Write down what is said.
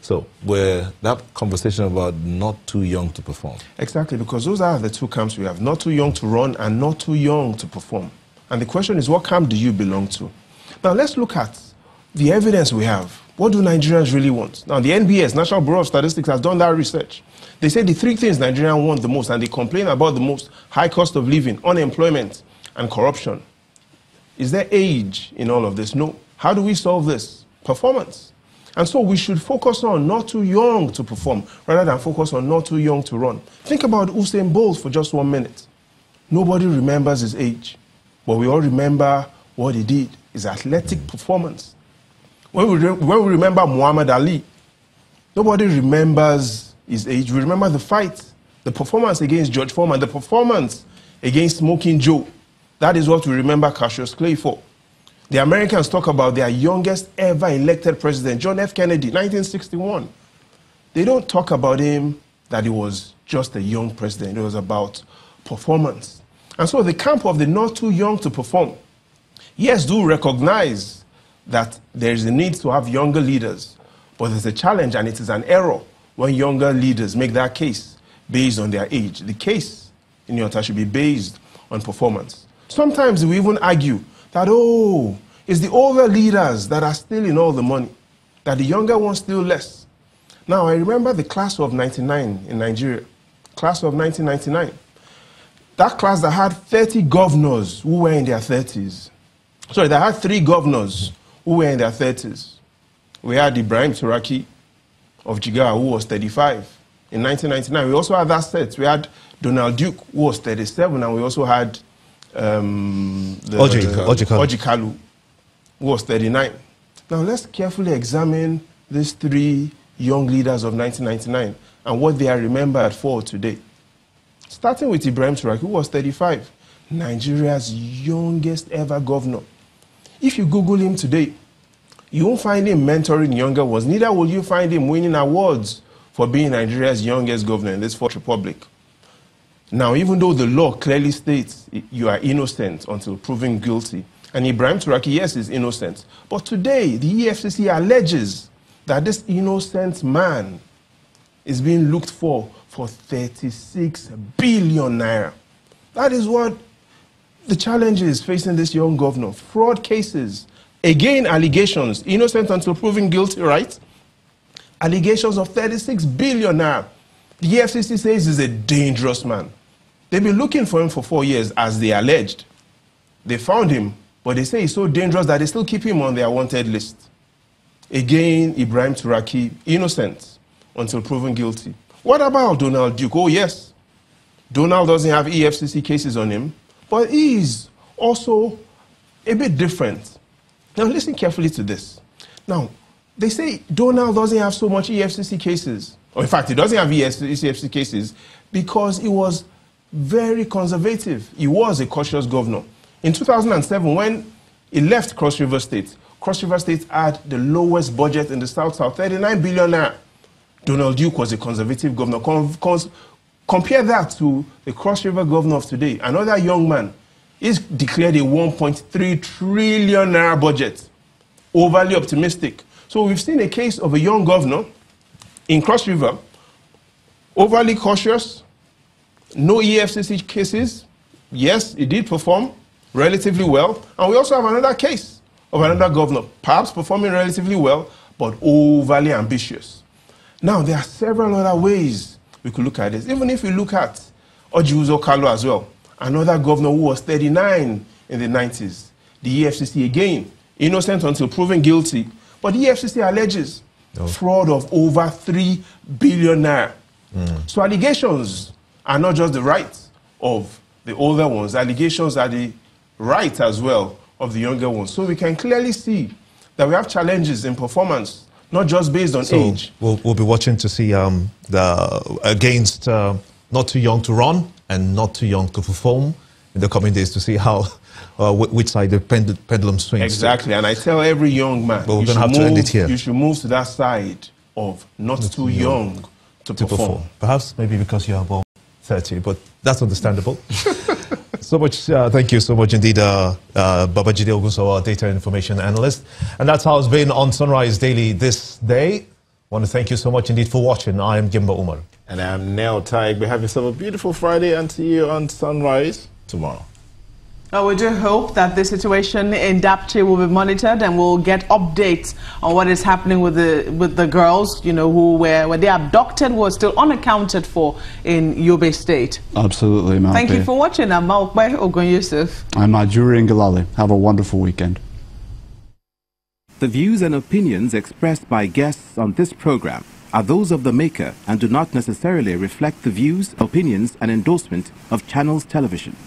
So that conversation about not too young to perform. Exactly, because those are the two camps we have. Not too young to run and not too young to perform. And the question is, what camp do you belong to? Now, let's look at the evidence we have. What do Nigerians really want? Now, the NBS, National Bureau of Statistics, has done that research. They say the three things Nigerians want the most, and they complain about the most: high cost of living, unemployment, and corruption. Is there age in all of this? No. How do we solve this? Performance. And so we should focus on not too young to perform, rather than focus on not too young to run. Think about Usain Bolt for just 1 minute. Nobody remembers his age, but we all remember what he did, his athletic performance. When we remember Muhammad Ali, nobody remembers his age. We remember the fight, the performance against George Foreman, the performance against Smoking Joe. That is what we remember Cassius Clay for. The Americans talk about their youngest ever elected president, John F. Kennedy, 1961. They don't talk about him that he was just a young president. It was about performance. And so the camp of the not too young to perform, yes, do recognize that there is a need to have younger leaders, but there's a challenge, and it is an error when younger leaders make that case based on their age. The case in your time should be based on performance. Sometimes we even argue that, oh, it's the older leaders that are stealing all the money, that the younger ones steal less. Now, I remember the class of 99 in Nigeria, class of 1999. That class that had 30 governors who were in their 30s. Sorry, they had 3 governors who were in their 30s. We had Ibrahim Turaki of Jigawa, who was 35 in 1999. We also had that set. We had Donald Duke, who was 37, and we also had Oji Kalu, who was 39. Now let's carefully examine these 3 young leaders of 1999 and what they are remembered for today. Starting with Ibrahim Turaki, who was 35, Nigeria's youngest ever governor. If you Google him today, you won't find him mentoring younger ones. Neither will you find him winning awards for being Nigeria's youngest governor in this Fourth Republic. Now, even though the law clearly states you are innocent until proven guilty, and Ibrahim Turaki, yes, is innocent, but today the EFCC alleges that this innocent man is being looked for 36 billion naira. That is what the challenge is facing this young governor. Fraud cases, again allegations, innocent until proven guilty, right? Allegations of 36 billion naira. The EFCC says he's a dangerous man. They've been looking for him for 4 years, as they alleged. They found him, but they say he's so dangerous that they still keep him on their wanted list. Again, Ibrahim Turaki, innocent until proven guilty. What about Donald Duke? Oh, yes. Donald doesn't have EFCC cases on him, but he is also a bit different. Now, listen carefully to this. Now, they say Donald doesn't have so much EFCC cases. Or in fact, he doesn't have EFCC cases because he was very conservative. He was a cautious governor. In 2007, when he left Cross River State had the lowest budget in the South-South, 39 billion naira. Donald Duke was a conservative governor. Compare that to the Cross River governor of today. Another young man is declared a 1.3 trillion naira budget. Overly optimistic. So we've seen a case of a young governor in Cross River, overly cautious, no EFCC cases. Yes, he did perform relatively well. And we also have another case of another governor, perhaps performing relatively well, but overly ambitious. Now, there are several other ways we could look at this. Even if we look at Oji Kalu as well, another governor who was 39 in the 90s. The EFCC, again, innocent until proven guilty. But the EFCC alleges fraud of over 3 billion naira. So allegations are not just the right of the older ones. Allegations are the right as well of the younger ones. So we can clearly see that we have challenges in performance, not just based on age. We'll be watching to see against not too young to run and not too young to perform in the coming days to see how which side the pendulum swings. Exactly, and I tell every young man, but we're going to have to end it here. You should move to that side of not too young to perform. Perhaps maybe because you are above 30, but that's understandable. So much, thank you so much indeed, Babajide Ogunso, our data information analyst. And that's how it's been on Sunrise Daily this day. want to thank you so much indeed for watching. I am Gimba Umar. And I'm Nell Taig. Have yourself a beautiful Friday and see you on Sunrise tomorrow. Well, we do hope that the situation in Dapchi will be monitored and we'll get updates on what is happening with the girls, you know, who were when they abducted were still unaccounted for in Yobe State. Absolutely, Malpe. Thank you for watching. I'm Maukbe Ogun Yusuf. I'm Najuri Ngalale. Have a wonderful weekend. The views and opinions expressed by guests on this program are those of the maker and do not necessarily reflect the views, opinions, and endorsement of Channels Television.